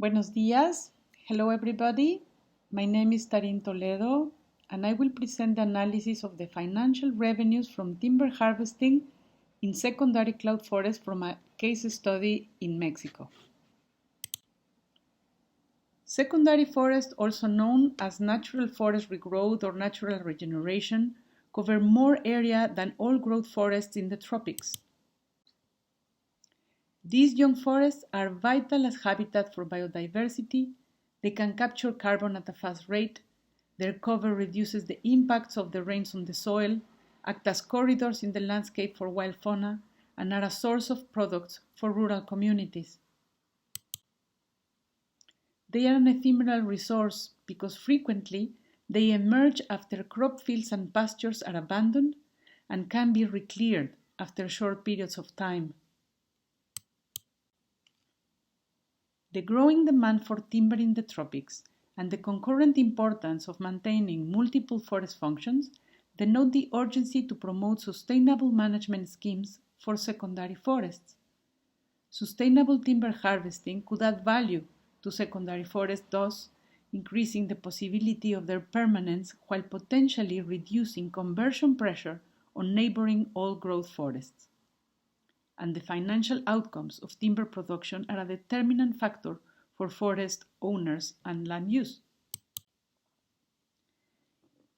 Buenos días. Hello everybody. My name is Tarin Toledo and I will present the analysis of the financial revenues from timber harvesting in secondary cloud forest from a case study in Mexico. Secondary forest, also known as natural forest regrowth or natural regeneration, cover more area than all growth forests in the tropics. These young forests are vital as habitat for biodiversity. They can capture carbon at a fast rate. Their cover reduces the impacts of the rains on the soil, act as corridors in the landscape for wild fauna, and are a source of products for rural communities. They are an ephemeral resource because frequently they emerge after crop fields and pastures are abandoned and can be recleared after short periods of time. The growing demand for timber in the tropics and the concurrent importance of maintaining multiple forest functions denote the urgency to promote sustainable management schemes for secondary forests. Sustainable timber harvesting could add value to secondary forests, thus increasing the possibility of their permanence while potentially reducing conversion pressure on neighboring old-growth forests. And the financial outcomes of timber production are a determinant factor for forest owners and land use.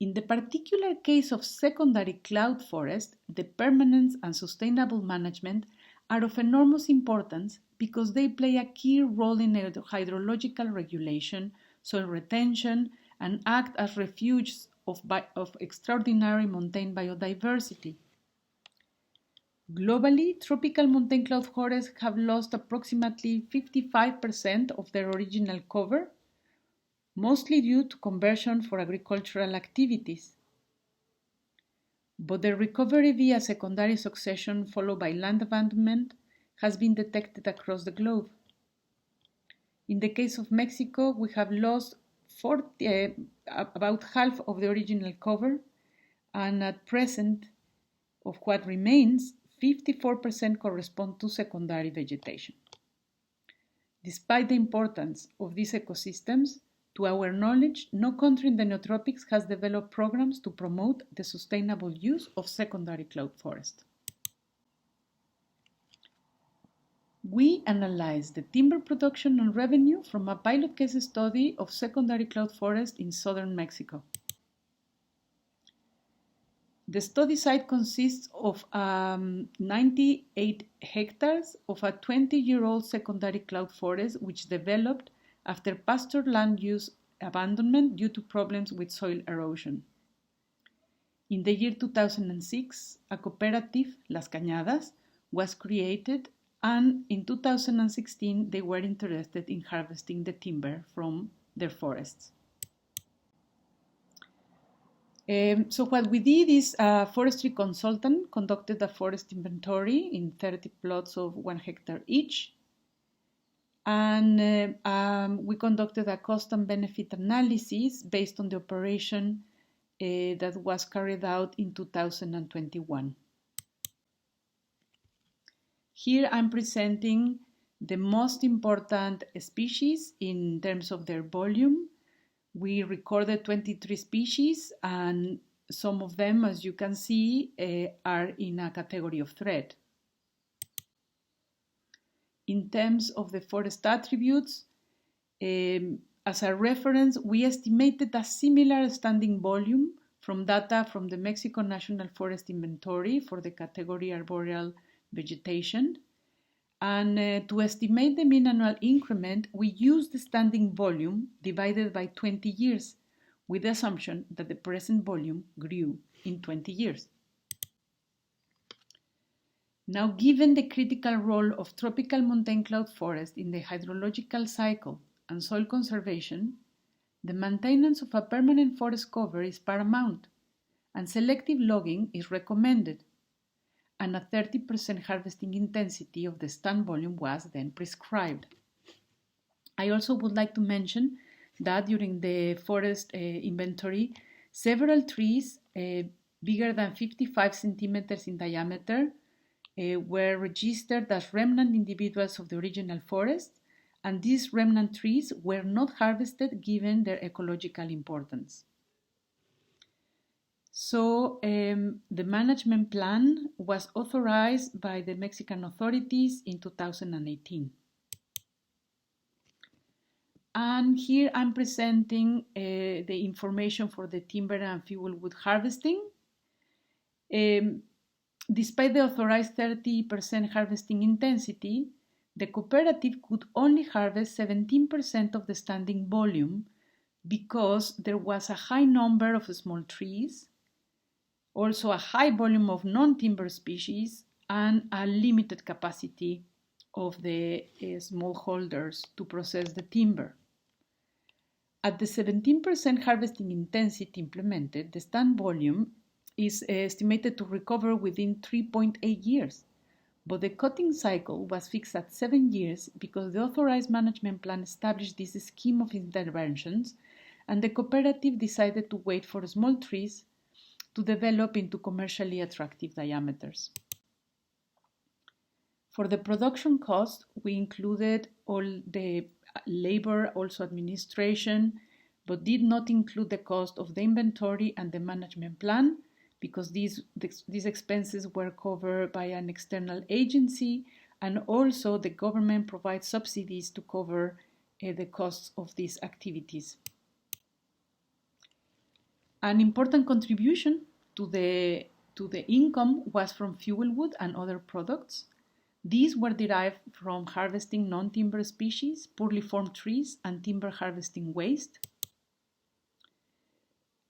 In the particular case of secondary cloud forest, the permanence and sustainable management are of enormous importance because they play a key role in hydrological regulation, soil retention, and act as refuges of extraordinary montane biodiversity. Globally, tropical montane cloud forests have lost approximately 55% of their original cover, mostly due to conversion for agricultural activities. But the recovery via secondary succession followed by land abandonment has been detected across the globe. In the case of Mexico, we have lost about half of the original cover, and at present, of what remains, 54% correspond to secondary vegetation. Despite the importance of these ecosystems, to our knowledge, no country in the neotropics has developed programs to promote the sustainable use of secondary cloud forest. We analyzed the timber production and revenue from a pilot case study of secondary cloud forest in southern Mexico. The study site consists of 98 hectares of a 20-year-old secondary cloud forest which developed after pasture land use abandonment due to problems with soil erosion. In the year 2006, a cooperative, Las Cañadas, was created, and in 2016 they were interested in harvesting the timber from their forests. So what we did is a forestry consultant conducted a forest inventory in 30 plots of 1 hectare each. And we conducted a cost and benefit analysis based on the operation that was carried out in 2021. Here I'm presenting the most important species in terms of their volume. We recorded 23 species, and some of them, as you can see, are in a category of threat. In terms of the forest attributes, as a reference, we estimated a similar standing volume from data from the Mexico National Forest Inventory for the category arboreal vegetation. And to estimate the mean annual increment, we used the standing volume divided by 20 years, with the assumption that the present volume grew in 20 years. Now, given the critical role of tropical montane cloud forest in the hydrological cycle and soil conservation, the maintenance of a permanent forest cover is paramount, and selective logging is recommended, and a 30% harvesting intensity of the stand volume was then prescribed. I also would like to mention that during the forest inventory, several trees bigger than 55 centimeters in diameter were registered as remnant individuals of the original forest, and these remnant trees were not harvested given their ecological importance. So the management plan was authorized by the Mexican authorities in 2018. And here I'm presenting the information for the timber and fuel wood harvesting. Despite the authorized 30% harvesting intensity, the cooperative could only harvest 17% of the standing volume because there was a high number of small trees, also a high volume of non-timber species, and a limited capacity of the smallholders to process the timber. At the 17% harvesting intensity implemented, the stand volume is estimated to recover within 3.8 years, but the cutting cycle was fixed at 7 years because the authorized management plan established this scheme of interventions, and the cooperative decided to wait for small trees to develop into commercially attractive diameters. For the production cost, we included all the labor, also administration, but did not include the cost of the inventory and the management plan because these expenses were covered by an external agency, and also the government provides subsidies to cover the costs of these activities. An important contribution to the income was from fuel wood and other products. These were derived from harvesting non-timber species, poorly formed trees, and timber harvesting waste.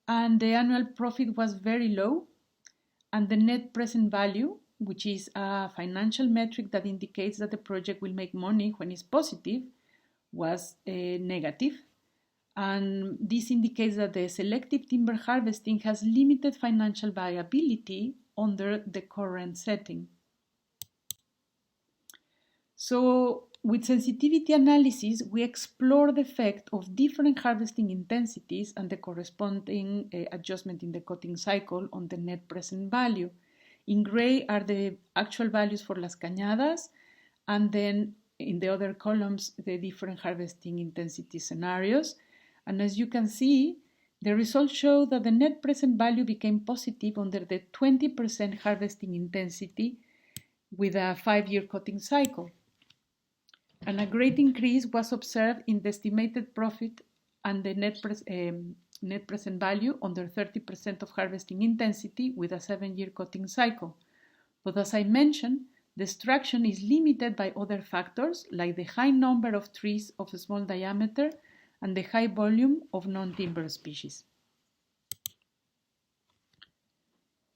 And the annual profit was very low, and the net present value, which is a financial metric that indicates that the project will make money when it's positive, was negative. And this indicates that the selective timber harvesting has limited financial viability under the current setting. So, with sensitivity analysis, we explore the effect of different harvesting intensities and the corresponding adjustment in the cutting cycle on the net present value. In gray are the actual values for Las Cañadas, and then in the other columns, the different harvesting intensity scenarios. And as you can see, the results show that the net present value became positive under the 20% harvesting intensity with a 5-year cutting cycle. And a great increase was observed in the estimated profit and the net present value under 30% of harvesting intensity with a 7-year cutting cycle. But as I mentioned, the extraction is limited by other factors like the high number of trees of small diameter and the high volume of non-timber species.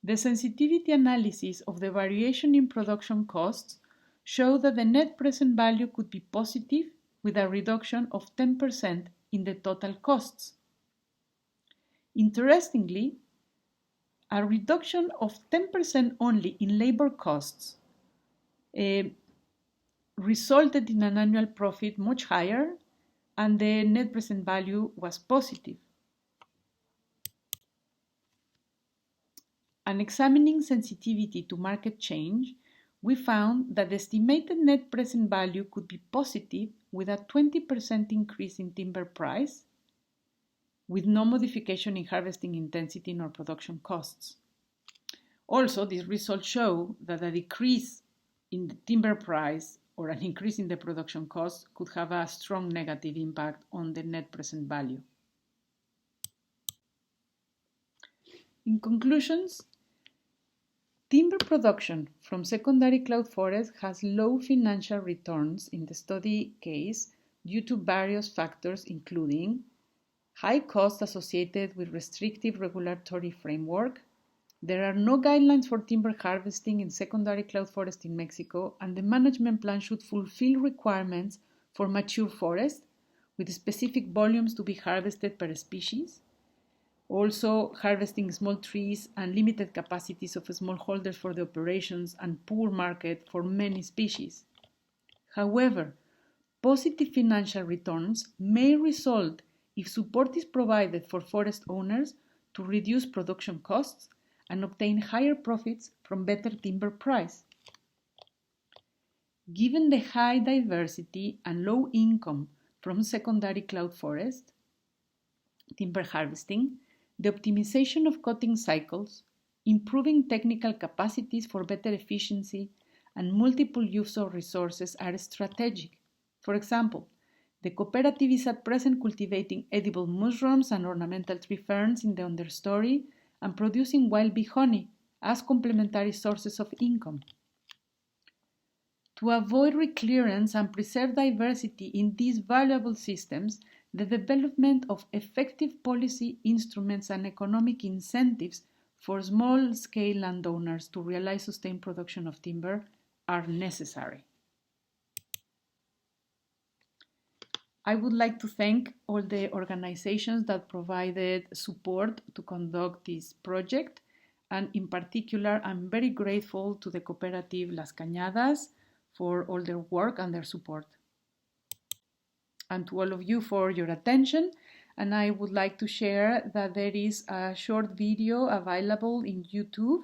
The sensitivity analysis of the variation in production costs show that the net present value could be positive with a reduction of 10% in the total costs. Interestingly, a reduction of 10% only in labor costs resulted in an annual profit much higher, and the net present value was positive. And examining sensitivity to market change, we found that the estimated net present value could be positive with a 20% increase in timber price, with no modification in harvesting intensity nor production costs. Also, these results show that a decrease in the timber price or an increase in the production cost could have a strong negative impact on the net present value. In conclusions, timber production from secondary cloud forest has low financial returns in the study case due to various factors, including high costs associated with restrictive regulatory framework. There are no guidelines for timber harvesting in secondary cloud forest in Mexico, and the management plan should fulfill requirements for mature forest with specific volumes to be harvested per species. Also, harvesting small trees and limited capacities of smallholders for the operations and poor market for many species. However, positive financial returns may result if support is provided for forest owners to reduce production costs and obtain higher profits from better timber price. Given the high diversity and low income from secondary cloud forest, timber harvesting, the optimization of cutting cycles, improving technical capacities for better efficiency, and multiple use of resources are strategic. For example, the cooperative is at present cultivating edible mushrooms and ornamental tree ferns in the understory and producing wild bee honey as complementary sources of income. To avoid reclearance and preserve diversity in these valuable systems, the development of effective policy instruments and economic incentives for small-scale landowners to realize sustained production of timber are necessary. I would like to thank all the organizations that provided support to conduct this project, and in particular, I'm very grateful to the cooperative Las Cañadas for all their work and their support. And to all of you for your attention. And I would like to share that there is a short video available in YouTube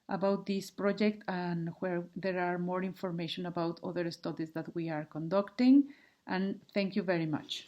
about this project and where there are more information about other studies that we are conducting. And thank you very much.